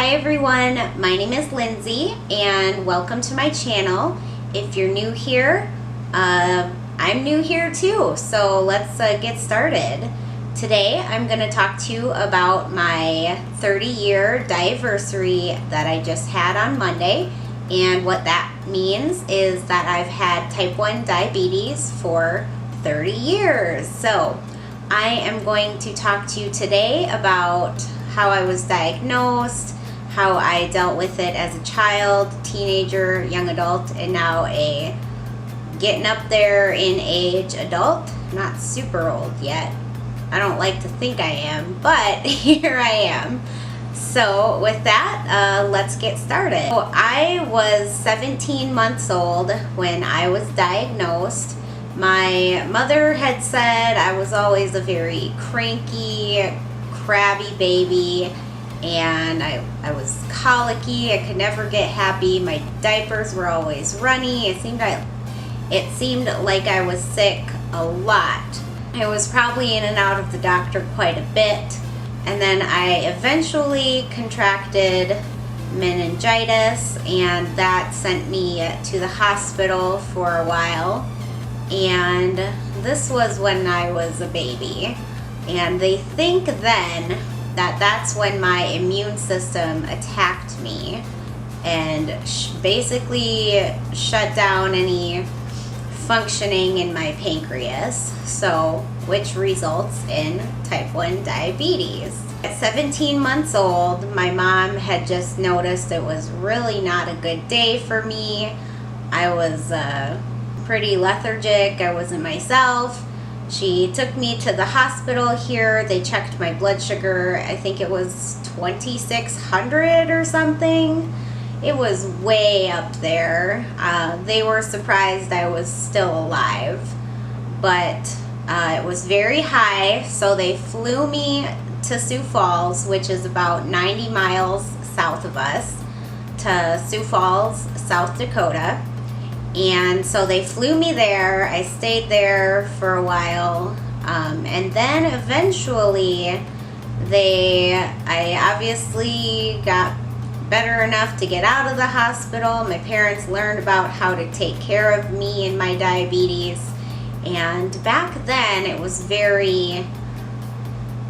Hi everyone, my name is Lindsay and welcome to my channel. If you're new here, I'm new here too, so let's get started. Today I'm going to talk to you about my 30-year anniversary that I just had on Monday, and what that means is that I've had type 1 diabetes for 30 years. So I am going to talk to you today about how I was diagnosed, how I dealt with it as a child, teenager, young adult, and now a getting up there in age adult. Not super old yet. I don't like to think I am, but here I am. So with that, let's get started. So I was 17 months old when I was diagnosed. My mother had said I was always a very cranky, crabby baby, and I was colicky. I could never get happy. My diapers were always runny. It seemed like I was sick a lot. I was probably in and out of the doctor quite a bit, and then I eventually contracted meningitis, and that sent me to the hospital for a while. And this was when I was a baby, and they think then that that's when my immune system attacked me and basically shut down any functioning in my pancreas, so which results in type 1 diabetes. At 17 months old, my mom had just noticed it was really not a good day for me. I was pretty lethargic. I wasn't myself. She took me to the hospital here. They checked my blood sugar. I think it was 2,600 or something. It was way up there. They were surprised I was still alive, but it was very high, so they flew me to Sioux Falls, which is about 90 miles south of us, to Sioux Falls, South Dakota. And so they flew me there. I stayed there for a while, and then eventually I obviously got better enough to get out of the hospital. My parents learned about how to take care of me and my diabetes, and back then it was very,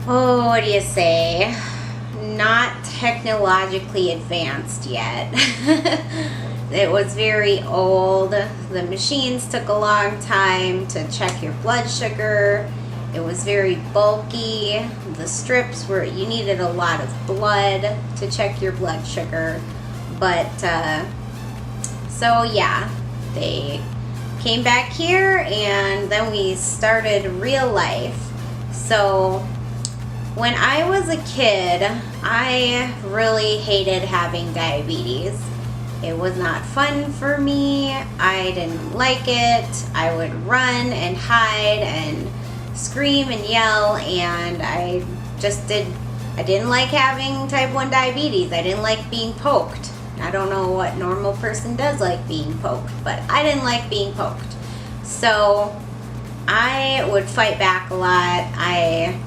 what do you say, not technologically advanced yet. It was very old. The machines took a long time to check your blood sugar. It was very bulky. The strips you needed a lot of blood to check your blood sugar. But, so yeah, they came back here, and then we started real life. So when I was a kid, I really hated having diabetes. It was not fun for me. I didn't like it. I would run and hide and scream and yell, and I didn't like having type 1 diabetes. I didn't like being poked. I don't know what normal person does like being poked, but I didn't like being poked. So I would fight back a lot. I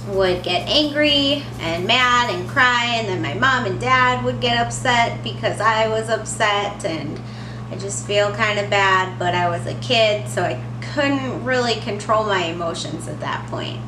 would get angry and mad and cry, and then my mom and dad would get upset because I was upset, and I just feel kind of bad, but I was a kid, so I couldn't really control my emotions at that point.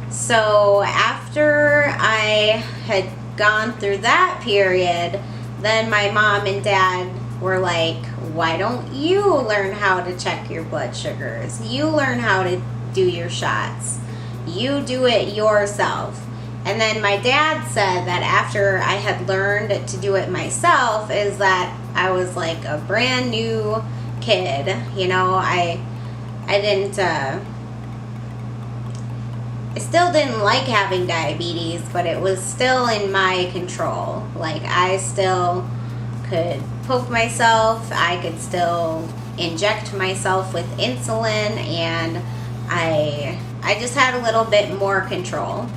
So after I had gone through that period, then my mom and dad were like, why don't you learn how to check your blood sugars? You learn how to do your shots. You do it yourself. And then my dad said that after I had learned to do it myself, is that I was like a brand new kid. You know, I still didn't like having diabetes, but it was still in my control. Like, I still could poke myself. I could still inject myself with insulin, and I just had a little bit more control.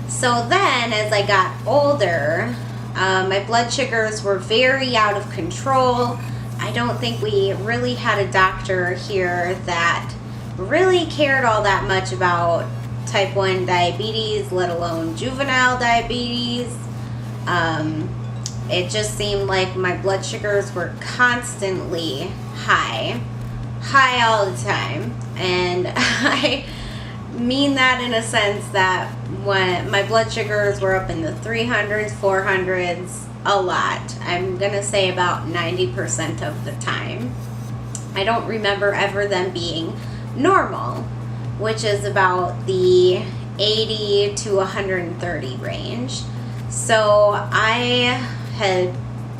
So then, as I got older, my blood sugars were very out of control. I don't think we really had a doctor here that really cared all that much about type 1 diabetes, let alone juvenile diabetes. It just seemed like my blood sugars were constantly high all the time. And I mean that in a sense that when my blood sugars were up in the 300s, 400s, a lot. I'm gonna say about 90% of the time. I don't remember ever them being normal, which is about the 80 to 130 range. So I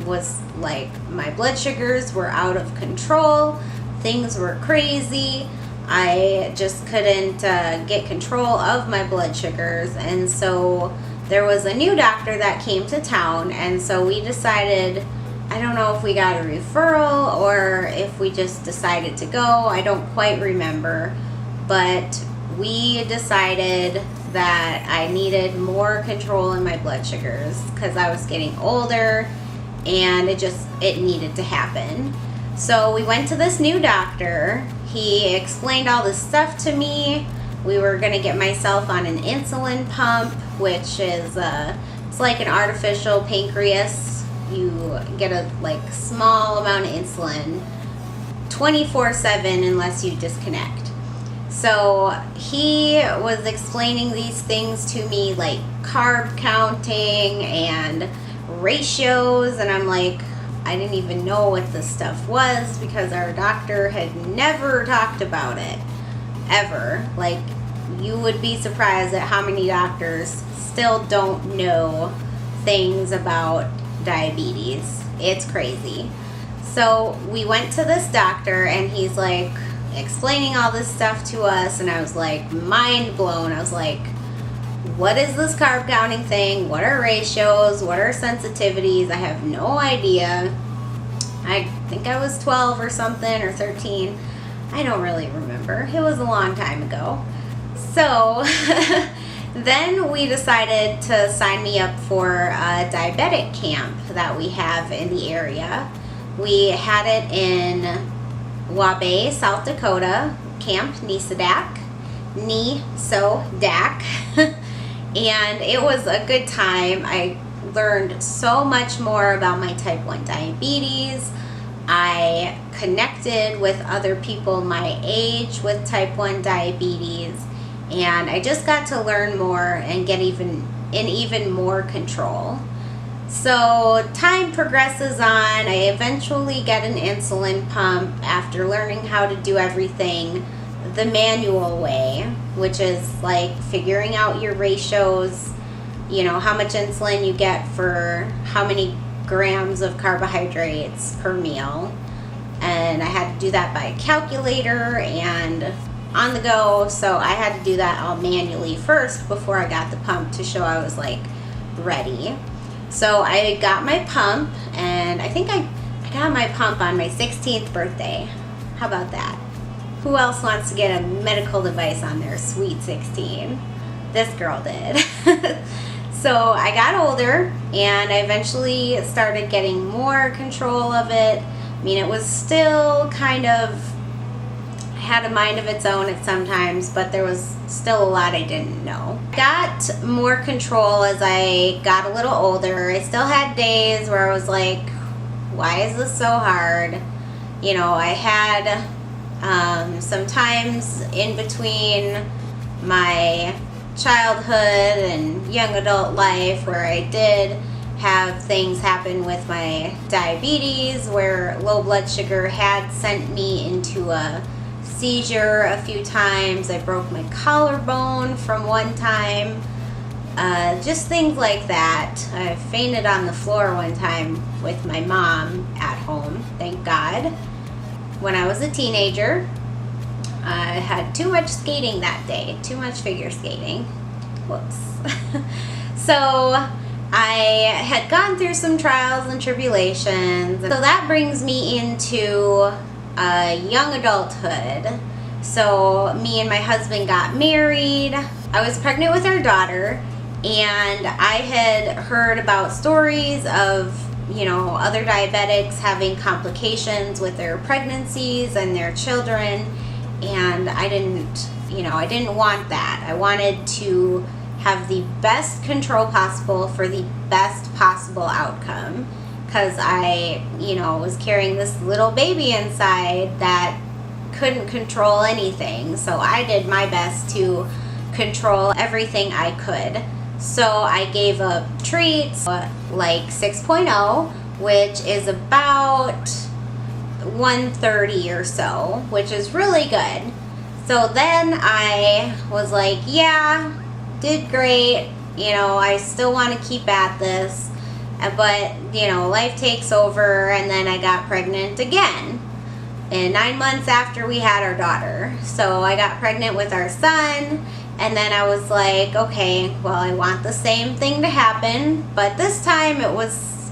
was like, my blood sugars were out of control, things were crazy, I just couldn't get control of my blood sugars. And so there was a new doctor that came to town, and so we decided, I don't know if we got a referral or if we just decided to go, I don't quite remember, but we decided that I needed more control in my blood sugars because I was getting older and it needed to happen. So we went to this new doctor. He explained all this stuff to me. We were going to get myself on an insulin pump, which is it's like an artificial pancreas. You get a small amount of insulin 24/7 unless you disconnect. So he was explaining these things to me, like carb counting and ratios, and I'm like, I didn't even know what this stuff was because our doctor had never talked about it, ever. Like, you would be surprised at how many doctors still don't know things about diabetes. It's crazy. So we went to this doctor and he's like explaining all this stuff to us, and I was like mind blown. I was like, what is this carb counting thing? What are ratios? What are sensitivities? I have no idea. I think I was 12 or something, or 13. I don't really remember. It was a long time ago. So then we decided to sign me up for a diabetic camp that we have in the area. We had it in Waubay, South Dakota, Camp Nisodak. And it was a good time. I learned so much more about my type 1 diabetes. I connected with other people my age with type 1 diabetes, and I just got to learn more and get even more control. So time progresses on. I eventually get an insulin pump after learning how to do everything the manual way, which is like figuring out your ratios, how much insulin you get for how many grams of carbohydrates per meal. And I had to do that by calculator and on the go, so I had to do that all manually first before I got the pump to show I was ready. So I got my pump, and I think I got my pump on my 16th birthday. How about that? Who else wants to get a medical device on their sweet 16? This girl did. So I got older, and I eventually started getting more control of it. I mean, it was still kind of had a mind of its own at sometimes, but there was still a lot I didn't know. Got more control as I got a little older. I still had days where I was like, why is this so hard? I had some times in between my childhood and young adult life where I did have things happen with my diabetes, where low blood sugar had sent me into a seizure a few times. I broke my collarbone from one time. Just things like that. I fainted on the floor one time with my mom at home, thank God. When I was a teenager, I had too much skating that day, too much figure skating. Whoops. So I had gone through some trials and tribulations. So that brings me into young adulthood. So me and my husband got married. I was pregnant with our daughter, and I had heard about stories of other diabetics having complications with their pregnancies and their children, and I didn't want that. I wanted to have the best control possible for the best possible outcome. Because I, was carrying this little baby inside that couldn't control anything. So I did my best to control everything I could. So I gave up treats like 6.0, which is about 130 or so, which is really good. So then I was like, yeah, did great. I still want to keep at this. But, life takes over, and then I got pregnant again. And 9 months after we had our daughter. So I got pregnant with our son, and then I was like, okay, well, I want the same thing to happen, but this time it was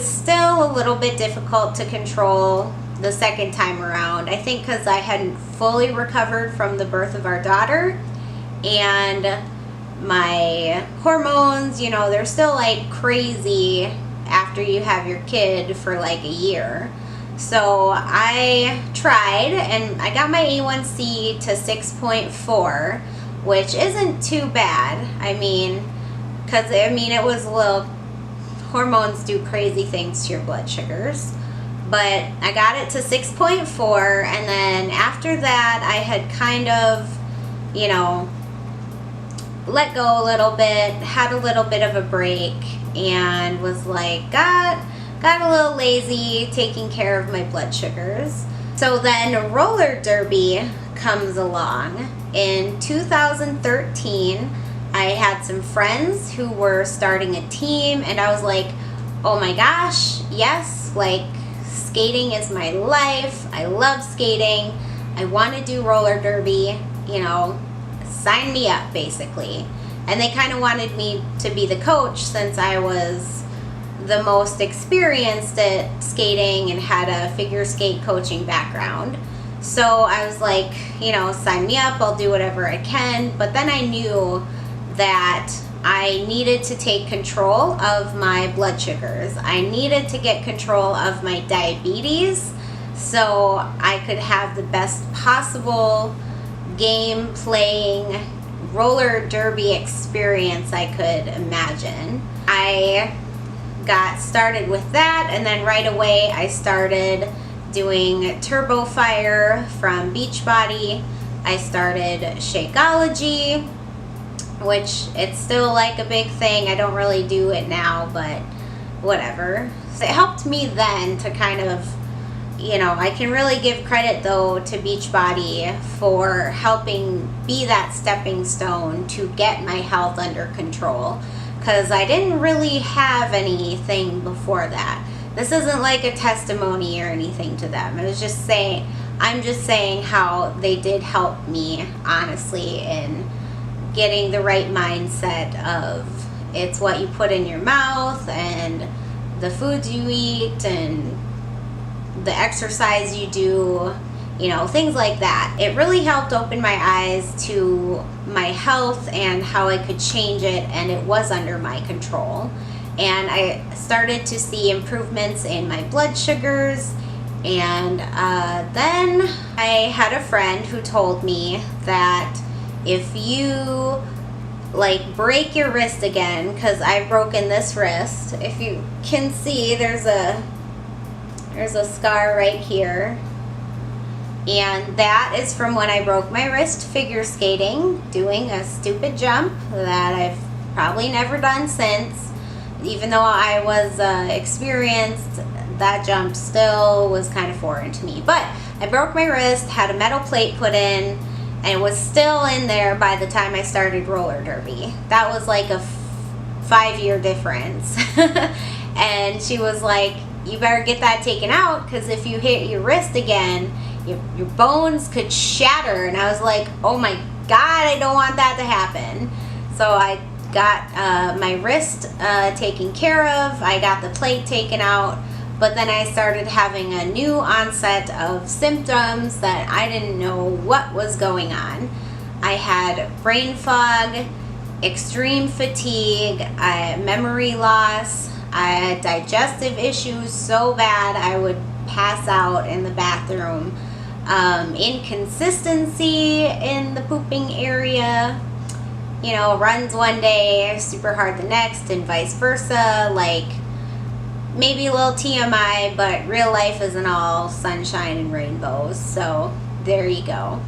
still a little bit difficult to control the second time around. I think because I hadn't fully recovered from the birth of our daughter, and my hormones, they're still like crazy after you have your kid for like a year. So I tried, and I got my A1C to 6.4, which isn't too bad. It was a little, hormones do crazy things to your blood sugars. But I got it to 6.4, and then after that I had kind of, let go a little bit, had a little bit of a break, and was like, got a little lazy taking care of my blood sugars. So then roller derby comes along. In 2013, I had some friends who were starting a team, and I was like, oh my gosh, yes, like skating is my life. I love skating. I want to do roller derby, sign me up basically. And they kind of wanted me to be the coach since I was the most experienced at skating and had a figure skate coaching background. So I was like, sign me up, I'll do whatever I can. But then I knew that I needed to take control of my blood sugars. I needed to get control of my diabetes so I could have the best possible game playing roller derby experience I could imagine. I got started with that, and then right away I started doing Turbo Fire from Beachbody. I started Shakeology, which it's still like a big thing. I don't really do it now, but whatever. So it helped me then to kind of, I can really give credit though to Beachbody for helping be that stepping stone to get my health under control, because I didn't really have anything before that. This isn't like a testimony or anything to them. I'm just saying how they did help me, honestly, in getting the right mindset of it's what you put in your mouth and the foods you eat and the exercise you do, things like that. It really helped open my eyes to my health and how I could change it, and it was under my control. And I started to see improvements in my blood sugars. And then I had a friend who told me that if you break your wrist again, because I've broken this wrist, if you can see, there's a scar right here, and that is from when I broke my wrist figure skating, doing a stupid jump that I've probably never done since. Even though I was experienced, that jump still was kind of foreign to me. But I broke my wrist, had a metal plate put in, and it was still in there by the time I started roller derby. That was like a 5-year difference. And she was like, you better get that taken out, because if you hit your wrist again, your bones could shatter. And I was like, oh my God, I don't want that to happen. So I got my wrist taken care of. I got the plate taken out. But then I started having a new onset of symptoms that I didn't know what was going on. I had brain fog, extreme fatigue, memory loss. I had digestive issues so bad I would pass out in the bathroom. Inconsistency in the pooping area. runs one day, super hard the next, and vice versa. Like, maybe a little TMI, but real life isn't all sunshine and rainbows. So there you go.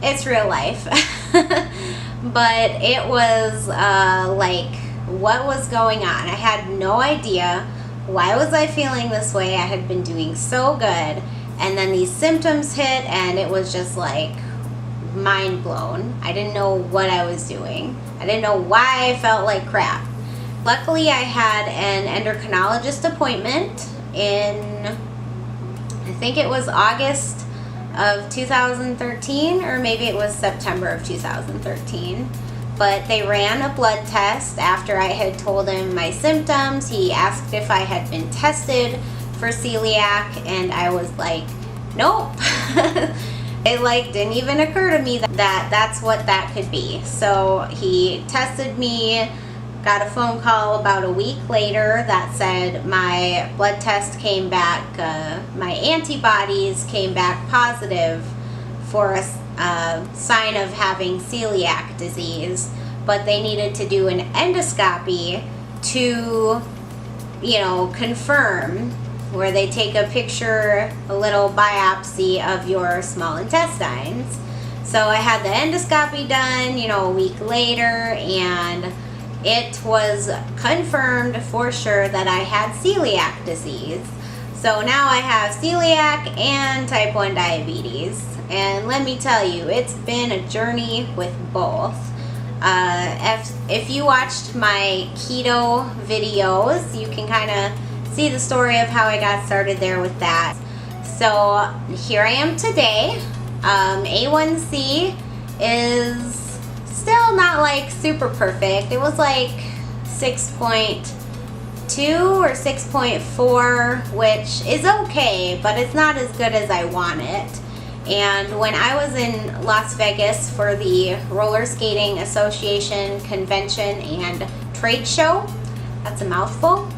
It's real life. But it was like, what was going on? I had no idea. Why was I feeling this way? I had been doing so good, and then these symptoms hit, and it was just like mind blown. I didn't know what I was doing. I didn't know why I felt like crap. Luckily, I had an endocrinologist appointment in, I think it was August of 2013, or maybe it was September of 2013. But they ran a blood test after I had told him my symptoms. He asked if I had been tested for celiac, and I was like, nope. It like didn't even occur to me that that's what that could be. So he tested me, got a phone call about a week later that said my blood test came back, my antibodies came back positive for a sign of having celiac disease, but they needed to do an endoscopy to, confirm, where they take a picture, a little biopsy of your small intestines. So I had the endoscopy done, a week later, and it was confirmed for sure that I had celiac disease. So now I have celiac and type 1 diabetes. And let me tell you, it's been a journey with both. If you watched my keto videos, you can kind of see the story of how I got started there with that. So here I am today. A1C is still not like super perfect. It was like 6.2 or 6.4, which is okay, but it's not as good as I want it. And when I was in Las Vegas for the Roller Skating Association Convention and Trade Show, that's a mouthful,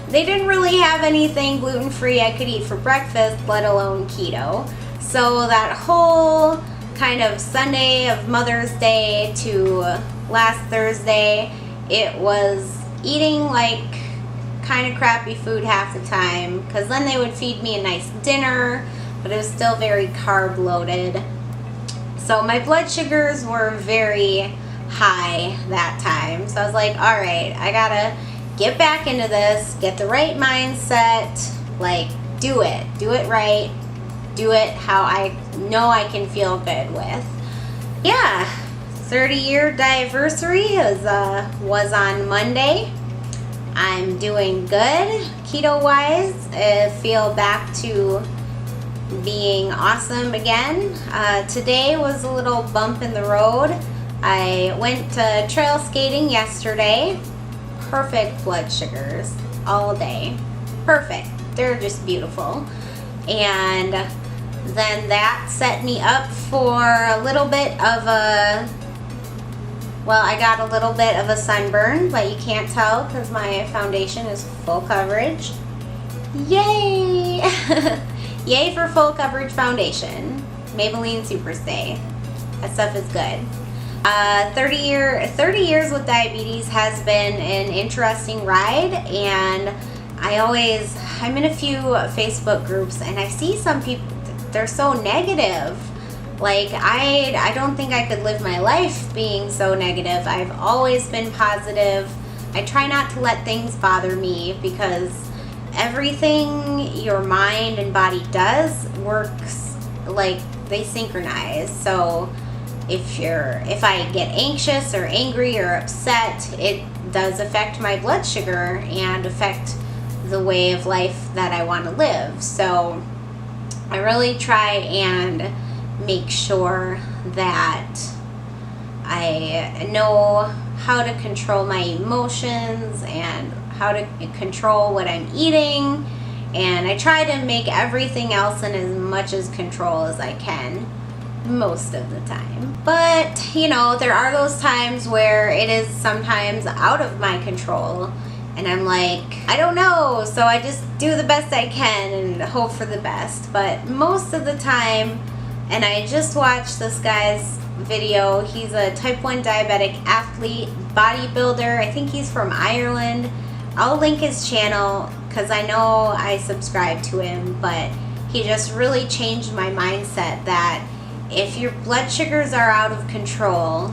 they didn't really have anything gluten-free I could eat for breakfast, let alone keto. So that whole kind of Sunday of Mother's Day to last Thursday, it was eating like kind of crappy food half the time, because then they would feed me a nice dinner, but it was still very carb loaded. So my blood sugars were very high that time. So I was like, all right, I gotta get back into this, get the right mindset, like do it right, do it how I know I can feel good with. Yeah, 30-year anniversary was on Monday. I'm doing good keto-wise. I feel back to being awesome again. Today was a little bump in the road. I went to trail skating yesterday. Perfect blood sugars all day. Perfect. They're just beautiful. And then that set me up for a little bit of I got a little bit of a sunburn, but you can't tell because my foundation is full coverage. Yay! Yay for full coverage foundation. Maybelline Superstay. That stuff is good. 30 years with diabetes has been an interesting ride, and I'm in a few Facebook groups, and I see some people, they're so negative. Like, I don't think I could live my life being so negative. I've always been positive. I try not to let things bother me, because everything your mind and body does works like they synchronize. So if I get anxious or angry or upset, it does affect my blood sugar and affect the way of life that I want to live. So I really try and make sure that I know how to control my emotions and how to control what I'm eating, and I try to make everything else in as much as control as I can most of the time. But there are those times where it is sometimes out of my control, and I'm like, I don't know, so I just do the best I can and hope for the best. But most of the time, and I just watched this guy's video. He's a type 1 diabetic athlete, bodybuilder. I think he's from Ireland. I'll link his channel because I know I subscribe to him, but he just really changed my mindset that if your blood sugars are out of control,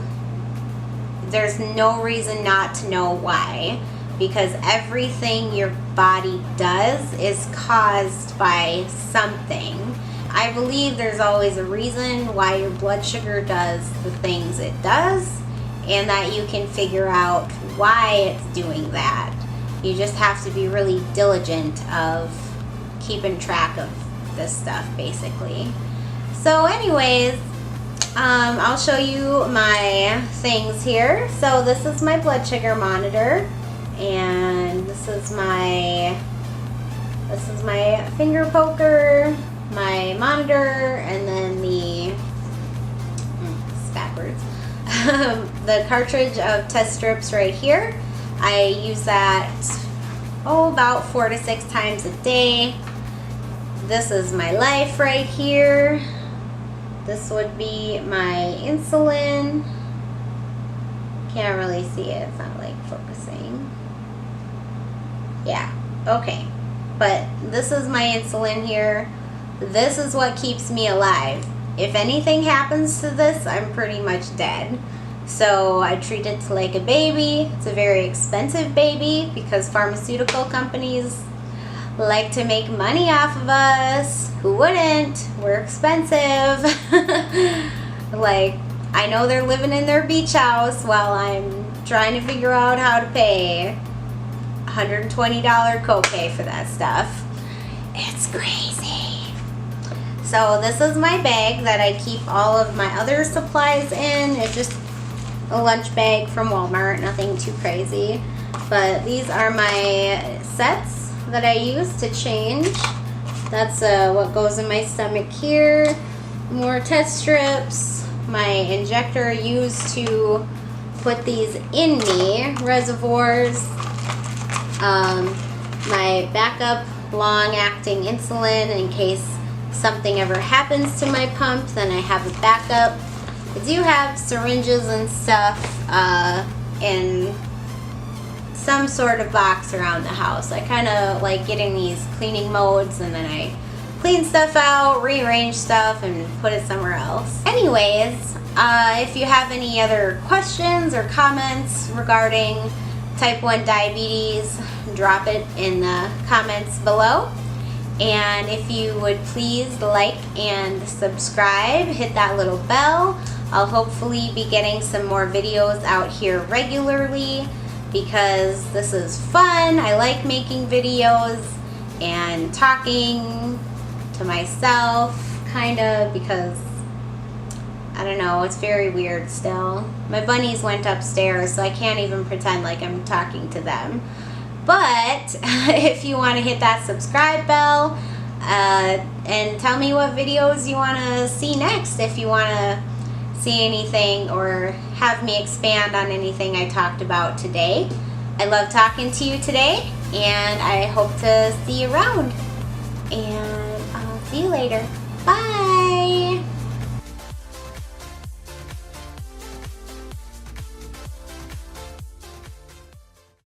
there's no reason not to know why, because everything your body does is caused by something. I believe there's always a reason why your blood sugar does the things it does, and that you can figure out why it's doing that. You just have to be really diligent of keeping track of this stuff, basically. So anyways, I'll show you my things here. So this is my blood sugar monitor, and this is my finger poker, my monitor, and then it's backwards, the cartridge of test strips right here. I use that about 4 to 6 times a day. This is my life right here. This would be my insulin. Can't really see it, it's not like focusing. Yeah, okay. But this is my insulin here. This is what keeps me alive. If anything happens to this, I'm pretty much dead. So I treat it like a baby. It's a very expensive baby because pharmaceutical companies like to make money off of us. Who wouldn't? We're expensive. Like, I know they're living in their beach house while I'm trying to figure out how to pay $120 copay for that stuff. It's crazy. So this is my bag that I keep all of my other supplies in. It's just a lunch bag from Walmart, nothing too crazy. But these are my sets that I use to change. That's what goes in my stomach here. More test strips. My injector used to put these in me. Reservoirs. My backup long-acting insulin in case something ever happens to my pump, then I have a backup. I do have syringes and stuff in some sort of box around the house. I kind of like getting these cleaning modes, and then I clean stuff out, rearrange stuff, and put it somewhere else. Anyways, if you have any other questions or comments regarding type 1 diabetes, drop it in the comments below. And if you would please like and subscribe, hit that little bell. I'll hopefully be getting some more videos out here regularly because this is fun. I like making videos and talking to myself, kind of, because I don't know, it's very weird still. My bunnies went upstairs, so I can't even pretend like I'm talking to them. But if you want to hit that subscribe bell and tell me what videos you want to see next, if you want to see anything or have me expand on anything I talked about today. I love talking to you today, and I hope to see you around. And I'll see you later. Bye!